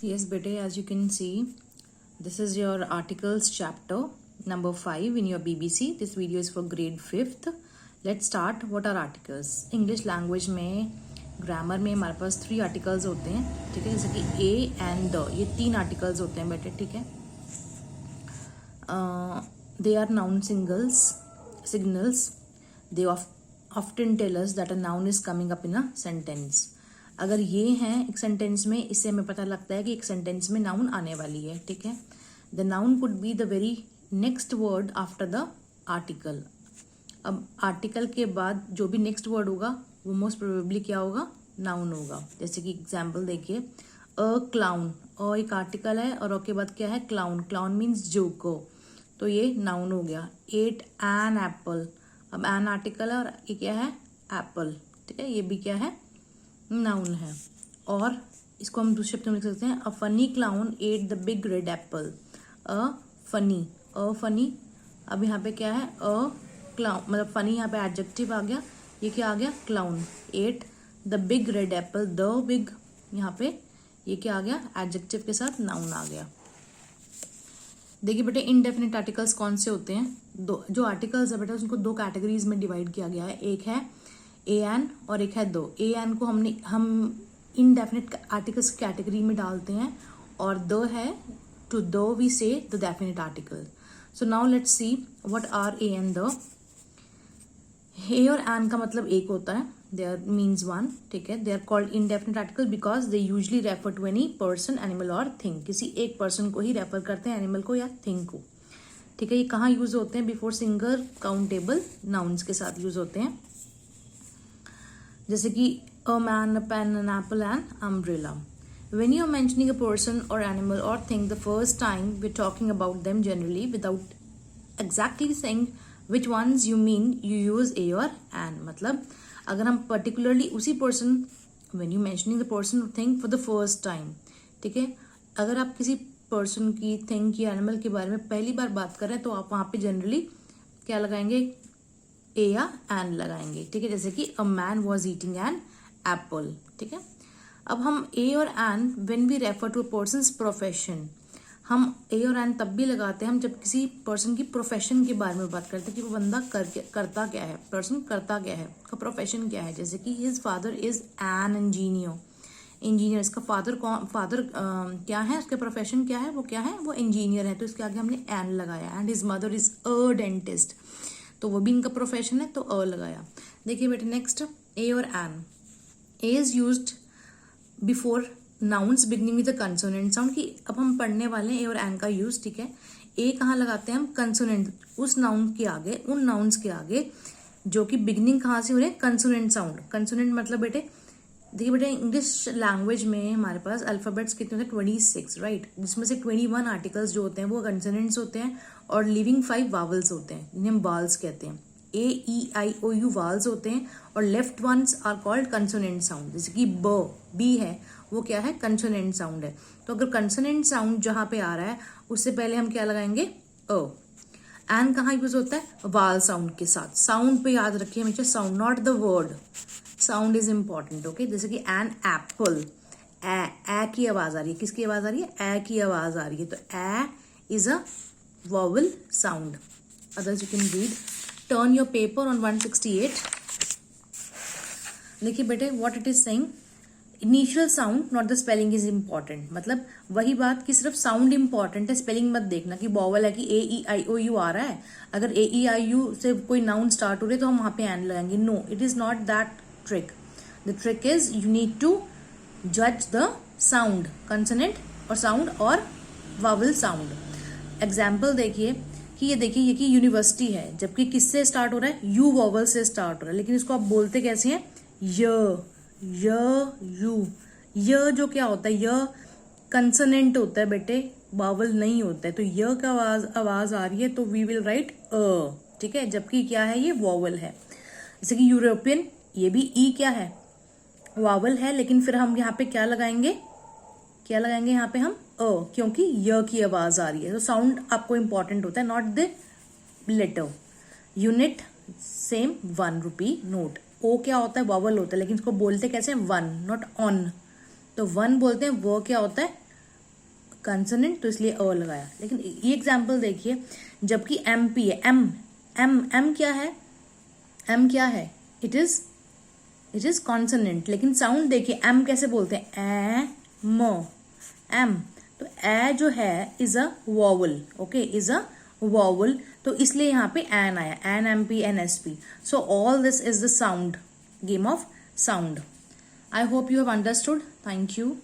Yes, bete, as you can see, this is your articles chapter number 5 in your BBC. This video is for grade 5th. Let's start. What are articles? English language में grammar में हमारे पास 3 articles होते हैं, ठीक है, जैसे कि ए and the, ये 3 आर्टिकल्स होते हैं बेटे, ठीक है. They are noun signals. They often tell us that a noun is coming up in a sentence. अगर ये हैं एक सेंटेंस में, इससे हमें पता लगता है कि एक सेंटेंस में नाउन आने वाली है, ठीक है. The noun could be the very next word after the article. अब आर्टिकल के बाद जो भी नेक्स्ट वर्ड होगा वो मोस्ट प्रोबेबली क्या होगा, नाउन होगा. जैसे कि एग्जाम्पल देखिए, अ क्लाउन, अ एक आर्टिकल है और के बाद क्या है, क्लाउन. क्लाउन मीन्स जोको, तो ये नाउन हो गया. एट एन एप्पल, अब एन आर्टिकल है और ये क्या है, एप्पल, ठीक है, ये भी क्या है, नाउन है. और इसको हम दूसरे शब्द में लिख सकते हैं, a funny clown at the big red Apple. A funny, अब यहाँ पे क्या है, अ क्लाउन, मतलब फनी यहाँ पे एडजेक्टिव आ गया, ये क्या आ गया, clown. At the big red Apple, the big यहाँ पे ये क्या आ गया, एडजेक्टिव के साथ नाउन आ गया. देखिए बेटे, इनडेफिनिट आर्टिकल्स कौन से होते हैं, दो जो आर्टिकल्स है बेटा उनको 2 कैटेगरीज में डिवाइड किया गया है. एक है ए एन और एक है दो. ए एन को हम इनडेफिनिट आर्टिकल्स कैटेगरी में डालते हैं और द है, टू द वी से the definite article. So now let's see what are a and the. A और एन का मतलब एक होता है, देयर मीन्स वन, ठीक है. They are called indefinite article because they usually refer to any person, animal और थिंग. किसी एक पर्सन को ही रेफर करते हैं, एनिमल को या थिंग को, ठीक है. ये कहाँ यूज होते हैं, बिफोर सिंगल काउंटेबल नाउन्स के साथ यूज होते हैं, जैसे कि a man, a pen, an apple and umbrella. When you are mentioning a person or animal or thing the first time, we're talking about them generally without exactly saying which ones you mean, you use a or an. मतलब अगर हम particularly उसी person, when you mentioning the person or thing for the first time, ठीक है, अगर आप किसी person की, thing की, animal के बारे में पहली बार बात कर रहे हैं तो आप वहाँ पे जनरली क्या लगाएंगे, ए या एन लगाएंगे, ठीक है. जैसे कि a man was eating an apple, ठीक है. अब हम ए और an when we refer to a person's profession, हम ए और एन तब भी लगाते हैं हम जब किसी पर्सन की प्रोफेशन के बारे में बात करते हैं कि वो बंदा करता क्या है, पर्सन करता क्या है, उसका प्रोफेशन क्या है. जैसे कि his father is an engineer. इसका फादर क्या है, उसका प्रोफेशन क्या है, वो क्या है, वो इंजीनियर है, तो इसके आगे हमने एन लगाया. And his mother is a dentist, तो वो भी इनका प्रोफेशन है तो अ लगाया. देखिए बेटे नेक्स्ट, ए और an. A is used before nouns beginning with the consonant sound, कि अब हम पढ़ने वाले हैं ए और एन का यूज, ठीक है. ए कहाँ लगाते हैं हम, कंसोनेंट, उस नाउन के आगे, उन नाउन्स के आगे जो कि बिगनिंग कहाँ से हो रहे हैं, कंसोनेंट साउंड. कंसोनेंट मतलब बेटे, देखिए बेटे इंग्लिश लैंग्वेज में हमारे पास अल्फाबेट्स कितने होते हैं, 26, राइट. जिसमें से 21 आर्टिकल्स जो होते हैं वो कंसोनेंट्स होते हैं और लिविंग 5 वावल्स होते हैं, जिन्हें हम वाल्स कहते हैं. ए ई आई ओ यू वाल्स होते हैं और left ones are called consonant sound. जैसे कि बी है, वो क्या है, कंसोनेंट साउंड है. तो अगर कंसोनेंट साउंड जहां पे आ रहा है उससे पहले हम क्या लगाएंगे, अ. एन कहाँ यूज होता है, वाल साउंड के साथ. साउंड पे याद रखिए हमेशा, sound not the word, sound is important, okay. जैसे कि एन एप्पल, ए की आवाज आ रही है, किसकी आवाज आ रही है, ए की आवाज आ रही है, तो a is a vowel sound. Others you can read. Turn your paper on 168. देखिए बेटे what it is saying, initial sound not the spelling is important. मतलब वही बात कि सिर्फ साउंड इंपॉर्टेंट है, स्पेलिंग मत देखना कि वॉवल है कि ए ई आई ओ यू आ रहा है, अगर ए ई आई यू से कोई नाउन स्टार्ट हो रहे तो हम वहां पे एन लगाएंगे. No, it is not that trick. The trick is you need to जज द साउंड, कंसोनेंट और साउंड और वॉवल साउंड. एग्जाम्पल देखिए कि ये देखिए, ये कि यूनिवर्सिटी है, जबकि किससे स्टार्ट हो रहा है, यू वॉवल से स्टार्ट हो रहा है, लेकिन इसको आप बोलते कैसे हैं, यू. य जो क्या होता है, य कंसोनेंट होता है बेटे, वावल नहीं होता है. तो य का आवाज आ रही है तो वी विल राइट अ, ठीक है, जबकि क्या है, ये वॉवल है. जैसे कि यूरोपियन, ये भी ई क्या है, वावल है, लेकिन फिर हम यहाँ पे क्या लगाएंगे यहाँ पे हम अ, क्योंकि य की आवाज आ रही है. तो साउंड आपको इंपॉर्टेंट होता है, not the letter. Unit same, 1 rupee note. O क्या होता है, वावल होता है, लेकिन इसको बोलते कैसे हैं, वन, नॉट ऑन. तो वन बोलते हैं, वो क्या होता है, कंसोनेंट तो इसलिए अ लगाया। लेकिन ये एग्जाम्पल देखिए, जबकि एम पी है, एम एम एम क्या है, एम क्या है, इट इज कॉन्सोनेंट। लेकिन साउंड देखिए, एम कैसे बोलते हैं, ए म एम, तो ए जो है is a vowel, okay, is a vowel, तो इसलिए यहाँ पे एन आया, an M P an S P. So all this is the sound, game of sound. I hope you have understood. Thank you.